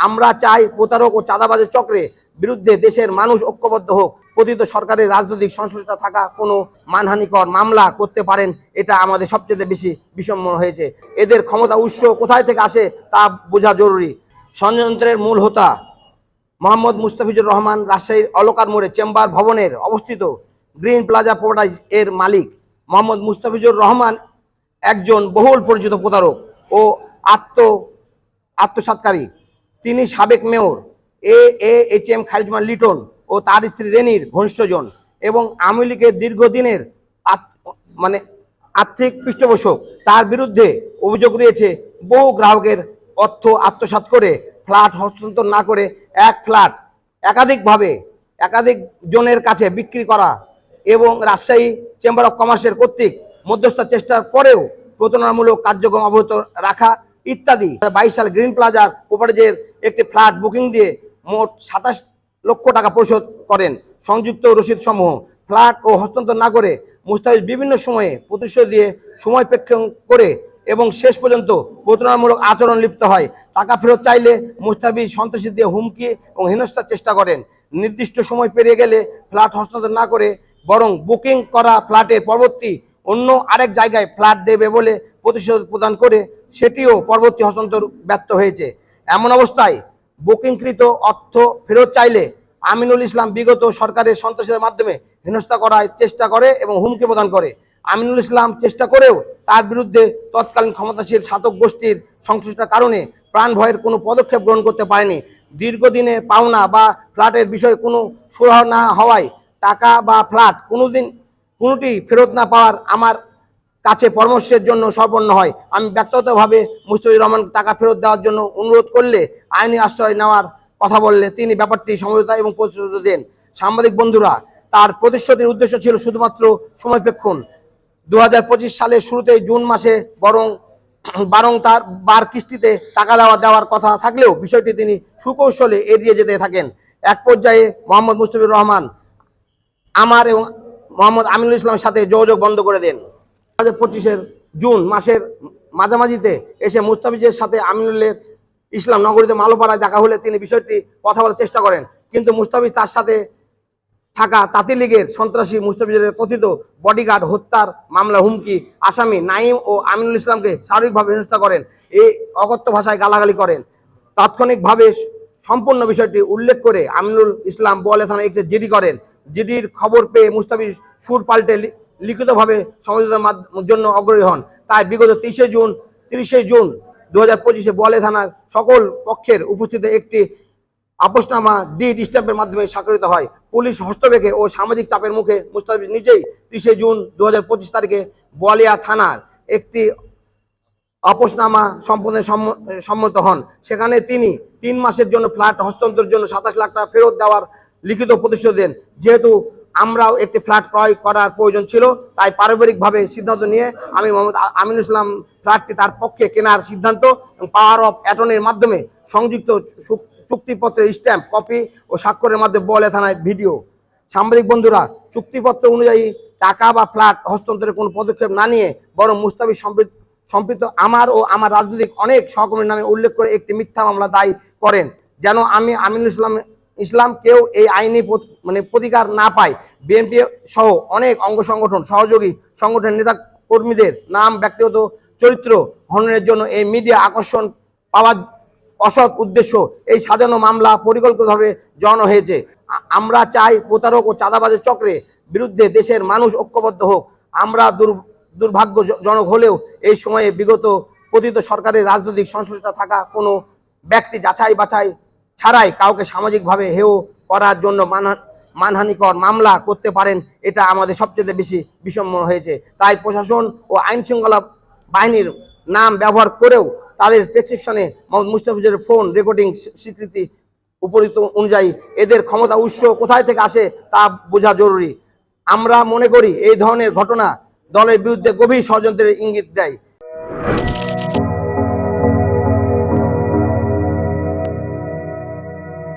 আমরা চাই প্রতারক ও চাঁদাবাজের চক্রে বিরুদ্ধে দেশের মানুষ ঐক্যবদ্ধ হোক। পতিত সরকারের রাজনৈতিক সংশ্লিষ্টতা থাকা কোনো মানহানিকর মামলা করতে পারেন, এটা আমাদের সবচেয়ে বেশি বিষম্য হয়েছে। এদের ক্ষমতা উৎস কোথায় থেকে আসে তা বোঝা জরুরি। ষড়যন্ত্রের মূল হোতা মোহাম্মদ মুস্তাফিজুর রহমান রাজশাহীর অলকার মোড়ে চেম্বার ভবনের অবস্থিত গ্রিন প্লাজা প্রোপার্টাইজ এর মালিক। মোহাম্মদ মুস্তাফিজুর রহমান একজন বহুল পরিচিত প্রতারক ও আত্মসাৎকারী। তিনি সাবেক মেয়র AHM খালিজমান লিটন ও তার স্ত্রী রেনির ঘনিষ্ঠজন এবং আওয়ামী লীগের দীর্ঘদিনের আর্থিক পৃষ্ঠপোষক। তার বিরুদ্ধে অভিযোগ রয়েছে বহু গ্রাহকের অর্থ আত্মসাৎ করে ফ্ল্যাট হস্তান্তর না করে এক ফ্ল্যাট একাধিক জনের কাছে বিক্রি করা এবং রাজশাহী চেম্বার অফ কমার্সের কর্তৃক মধ্যস্থতার চেষ্টার পরেও প্রতারণামূলক কার্যক্রম অব্যাহত রাখা ইত্যাদি। 22 সালে গ্রিন প্লাজার প্রপার্টিজের একটি ফ্ল্যাট বুকিং দিয়ে মোট 27 লক্ষ টাকা পরিশোধ করেন। সংযুক্ত রসিদ সমূহ ফ্ল্যাট ও হস্তান্তর না করে মুস্তাফিজ বিভিন্ন সময়ে প্রতিশ্রুতি দিয়ে সময় প্রেক্ষণ করে এবং শেষ পর্যন্ত প্রতারণামূলক আচরণ লিপ্ত হয়। টাকা ফেরত চাইলে মুস্তাফিজ সন্ত্রাসী দিয়ে হুমকি এবং হেনস্থার চেষ্টা করেন। নির্দিষ্ট সময় পেরিয়ে গেলে ফ্ল্যাট হস্তান্তর না করে বরং বুকিং করা ফ্ল্যাটের পরবর্তী অন্য আরেক জায়গায় ফ্ল্যাট দেবে বলে প্রতিশ্রুতি প্রদান করে সেটিও পরবর্তী হস্তান্তর ব্যর্থ হয়েছে। এমন অবস্থায় বুকিংকৃত অর্থ ফেরত চাইলে আমিনুল ইসলাম বিগত সরকারের সন্ত্রাসীদের মাধ্যমে হেনস্থা করার চেষ্টা করে এবং হুমকি প্রদান করে। আমিনুল ইসলাম চেষ্টা করেও তার বিরুদ্ধে তৎকালীন ক্ষমতাশীল শাসক গোষ্ঠীর সংশ্লিষ্টতার কারণে প্রাণ ভয়ের কোনো পদক্ষেপ গ্রহণ করতে পারেনি। দীর্ঘদিনের পাওনা বা ফ্ল্যাটের বিষয়ে কোনো সুরাহ না হওয়ায় টাকা বা ফ্ল্যাট কোনোটি ফেরত না পাওয়ার আমার কাছে পরামর্শের জন্য সম্পন্ন হয়। আমি ব্যক্তিগতভাবে মুস্তাফিজুর রহমান টাকা ফেরত দেওয়ার জন্য অনুরোধ করলে আইনি আশ্রয় নেওয়ার কথা বললে তিনি ব্যাপারটি সমঝোতা এবং প্রতিশ্রুতি দেন। সাংবাদিক বন্ধুরা, তার প্রতিশ্রুতির উদ্দেশ্য ছিল শুধুমাত্র সময়প্রেক্ষণ। 2025 সালের শুরুতে জুন মাসে বরং তার বার কিস্তিতে টাকা দেওয়ার কথা থাকলেও বিষয়টি তিনি সুকৌশলে এড়িয়ে যেতে থাকেন। এক পর্যায়ে মোহাম্মদ মুস্তাফিজুর রহমান আমার এবং মোহাম্মদ আমিনুল ইসলামের সাথে যোগাযোগ বন্ধ করে দেন। 2025 জুন মাসের মাঝামাঝিতে এসে মুস্তাফিজের সাথে আমিনুলের ইসলাম নগরীতে মালোপাড়ায় দেখা হলে তিনি বিষয়টি কথা বলার চেষ্টা করেন, কিন্তু মুস্তাফিজ তার সাথে থাকা তাঁতি লীগের সন্ত্রাসী মুস্তাফিজের কথিত বডিগার্ড হত্যার মামলা হুমকি আসামি নাইম ও আমিনুল ইসলামকে শারীরিকভাবে হেনস্থা করেন, এই অকথ্য ভাষায় গালাগালি করেন। তাৎক্ষণিকভাবে সম্পূর্ণ বিষয়টি উল্লেখ করে আমিনুল ইসলাম বোয়ালিয়া থানায় একটি জিডি করেন। জিডির খবর পেয়ে মুস্তাফিজ সুর পাল্টে লিখিতভাবে সমঝোতার জন্য অগ্রহী হন। তাই বিগত 30 জুন 2025 বোয়ালিয়া থানার সকল পক্ষের উপস্থিতিতে একটি আপোসনামা ডিড স্ট্যাম্পের মাধ্যমে স্বাক্ষরিত হয়। পুলিশ হস্তক্ষেপে ও সামাজিক চাপের মুখে মুস্তাফিজ নিজেই 30 জুন 2025 তারিখে বোয়ালিয়া থানার একটি আপোসনামা সম্পন্নে সম্মত হন। সেখানে তিনি 3 মাসের জন্য ফ্ল্যাট হস্তান্তরের জন্য 27 লাখ টাকা ফেরত দেওয়ার লিখিত প্রতিশ্রুতি দেন। যেহেতু আমরাও একটি ফ্ল্যাট ক্রয় করার প্রয়োজন ছিল, তাই পারিবারিকভাবে সিদ্ধান্ত নিয়ে আমি মোহাম্মদ আমিনুল ইসলাম ফ্ল্যাটটি তার পক্ষে কেনার সিদ্ধান্ত এবং পাওয়ার অফ অ্যাটর্নির মাধ্যমে সংযুক্ত চুক্তিপত্রের স্ট্যাম্প কপি ও স্বাক্ষরের মাধ্যমে বোয়ালিয়া থানায় ভিডিও। সাংবাদিক বন্ধুরা, চুক্তিপত্র অনুযায়ী টাকা বা ফ্ল্যাট হস্তান্তরের কোনো পদক্ষেপ না নিয়ে বরং মুস্তাফিজ সম্পৃক্ত আমার ও আমার রাজনৈতিক অনেক সহকর্মীর নামে উল্লেখ করে একটি মিথ্যা মামলা দায়ী করেন যেন আমি আমিনুল ইসলাম কেউ এই আইনি প্রতিকার না পায়। বিএনপি সহ অনেক অঙ্গ সংগঠন সহযোগী সংগঠনের নেতা কর্মীদের নাম ব্যক্তিগত চরিত্র হননের জন্য এই মিডিয়া আকর্ষণ পাওয়ার অসৎ উদ্দেশ্য এই সাজানো মামলা পরিকল্পিতভাবে জড়ানো হয়েছে। আমরা চাই প্রতারক ও চাঁদাবাজের চক্রে বিরুদ্ধে দেশের মানুষ ঐক্যবদ্ধ হোক। আমরা দুর্ভাগ্যজনক হলেও এই সময়ে বিগত পতিত সরকারের রাজনৈতিক সংশ্লিষ্টতা থাকা কোনো ব্যক্তি যাচাই বাছাই ছাড়াই কাউকে সামাজিকভাবে হেয় করার জন্য মানহানিকর মামলা করতে পারেন, এটা আমাদের সবচেয়ে বেশি বিষম্য হয়েছে। তাই প্রশাসন ও আইন শৃঙ্খলা বাহিনীর নাম ব্যবহার করেও তাদের প্রেসক্রিপশনে মুস্তাফিজের ফোন রেকর্ডিং স্বীকৃতি উপরিত অনুযায়ী এদের ক্ষমতা উৎস কোথায় থেকে আসে তা বোঝা জরুরি। আমরা মনে করি এই ধরনের ঘটনা দলের বিরুদ্ধে গভীর ষড়যন্ত্রের ইঙ্গিত দেয়।